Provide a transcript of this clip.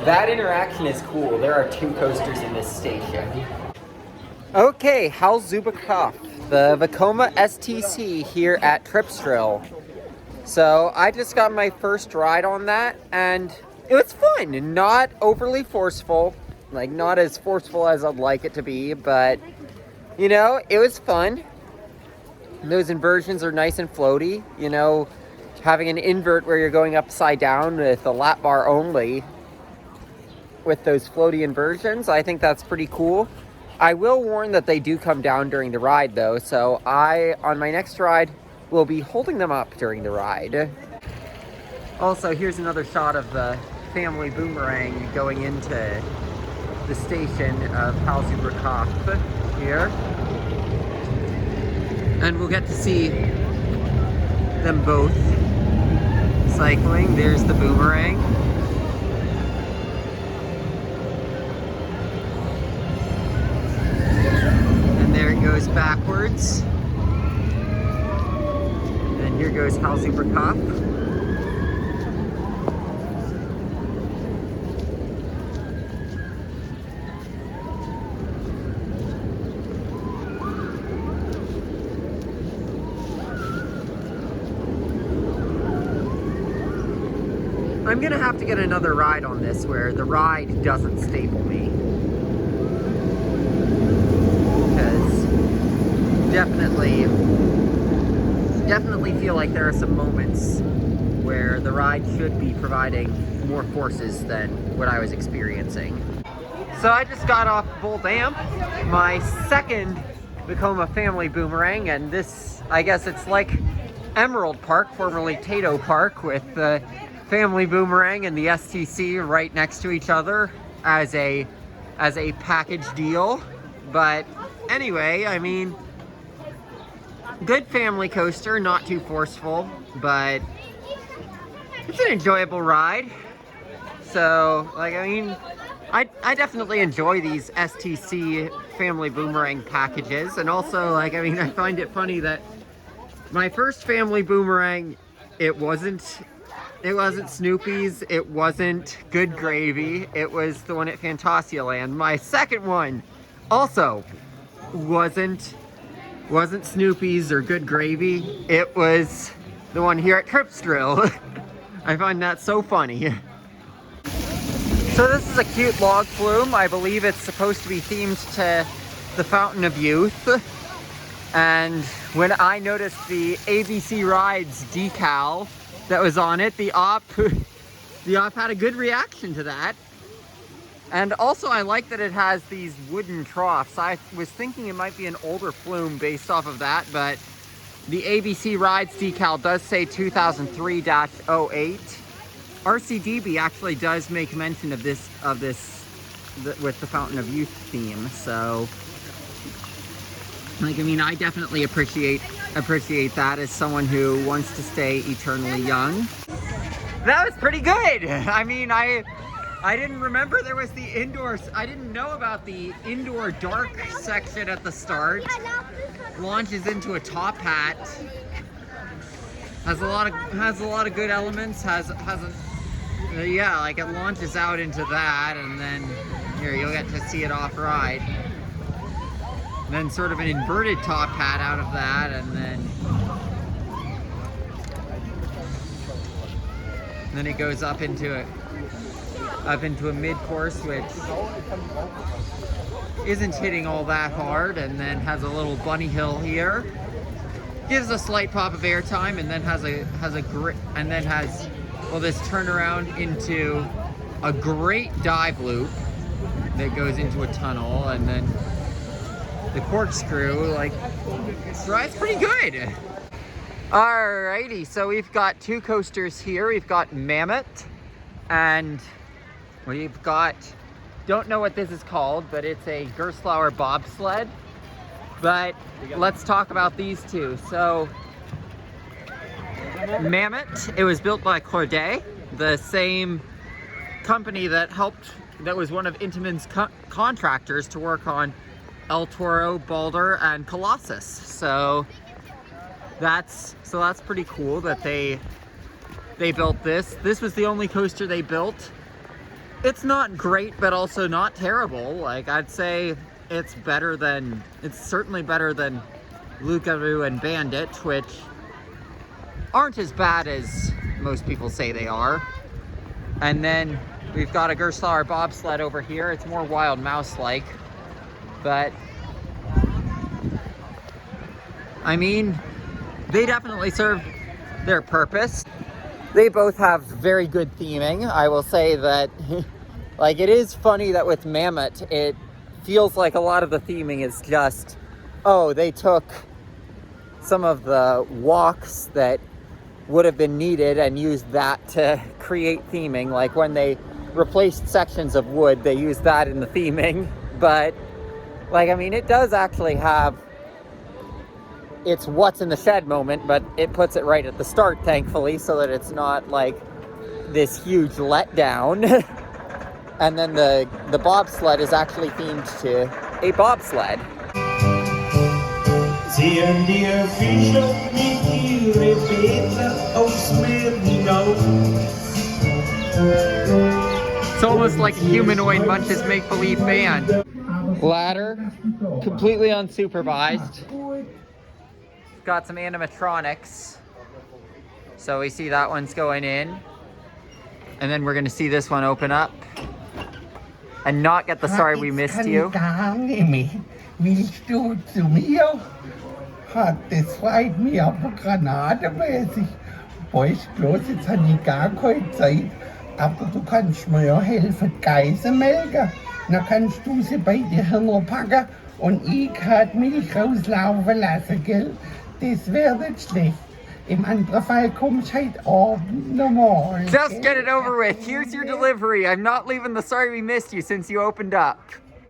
That interaction is cool. There are 2 coasters in this station. Okay, Halzuberkopf, the Vekoma STC here at Tripsdrill. So I just got my first ride on that, and it was fun. Not overly forceful, like not as forceful as I'd like it to be, but you know, it was fun. Those inversions are nice and floaty. You know, having an invert where you're going upside down with a lap bar only with those floaty inversions, I think that's pretty cool. I will warn that they do come down during the ride though, so on my next ride, will be holding them up during the ride. Also, here's another shot of the family boomerang going into the station of Halzuberkopf here. And we'll get to see them both cycling. There's the boomerang. And there it goes backwards. And here goes Halzuberkopf. I'm gonna have to get another ride on this where the ride doesn't staple me. Because definitely feel like there are some moments where the ride should be providing more forces than what I was experiencing. So I just got off Bull Damp, my second Vekoma family boomerang, and this, I guess it's like Emerald Park, formerly Tato Park, with the family boomerang and the STC right next to each other as a package deal. But anyway, I mean, good family coaster, not too forceful, but it's an enjoyable ride. So, like, I mean, I definitely enjoy these STC family boomerang packages. And also, like, I mean, I find it funny that my first family boomerang, it wasn't Snoopy's, it wasn't Good Gravy, it was the one at Phantasialand. My second one also wasn't Snoopy's or Good Gravy, it was the one here at Tripsdrill. I find that so funny. So this is a cute log flume. I believe it's supposed to be themed to the Fountain of Youth. And when I noticed the ABC Rides decal that was on it, the op had a good reaction to that. And also I like that it has these wooden troughs. I was thinking it might be an older flume based off of that, but the ABC Rides decal does say 2003-08. RCDB actually does make mention of this with the Fountain of Youth theme, so like, I mean, I definitely appreciate that as someone who wants to stay eternally young. That was pretty good. I mean, I didn't remember there was the indoors. I didn't know about the indoor dark section at the start. Launches into a top hat. Has a lot of good elements. Yeah, like it launches out into that, and then here you'll get to see it off ride. And then sort of an inverted top hat out of that, and then it goes up into a mid-course, which isn't hitting all that hard, and then has a little bunny hill here. Gives a slight pop of airtime, and then has this turnaround into a great dive loop that goes into a tunnel, and then the corkscrew. Like, this ride's pretty good. Alrighty, so we've got 2 coasters here. We've got Mammoth, and we've got, don't know what this is called, but it's a Gerstlauer bobsled. But let's talk about these 2. So, Mammoth, it was built by Corday, the same company that was one of Intamin's contractors to work on El Toro, Balder, and Colossus. So that's pretty cool that they built this. This was the only coaster they built it's not great, but also not terrible. Like, I'd say it's certainly better than Lucaroo and Bandit, which aren't as bad as most people say they are. And then we've got a Gerstlauer bobsled over here. It's more wild mouse-like, but I mean, they definitely serve their purpose. They both have very good theming. I will say that, like, it is funny that with Mammoth, it feels like a lot of the theming is just, oh, they took some of the walks that would have been needed and used that to create theming. Like when they replaced sections of wood, they used that in the theming. But, like, I mean, it does actually have its what's in the shed moment, but it puts it right at the start, thankfully, so that it's not like this huge letdown. And then the bobsled is actually themed to a bobsled. It's almost like a humanoid Munch's Make-Believe band. Ladder, completely unsupervised. Got some animatronics. So we see that one's going in. And then we're gonna see this one open up. And not get the sorry we missed you. Willst du zu mir? Hat das freut mich aber granatenmäßig. Weißt bloß, jetzt habe ich gar keine Zeit. Aber du kannst mir ja helfen, die Geißen melken. Dann kannst du sie bei dir hinpacken und ich kann Milch rauslaufen lassen, gell? Das wäre nicht schlecht. Im anderen Fall kommst du heute Abend nochmal. Just get it over with. Here's your delivery. I'm not leaving the sorry we missed you since you opened up.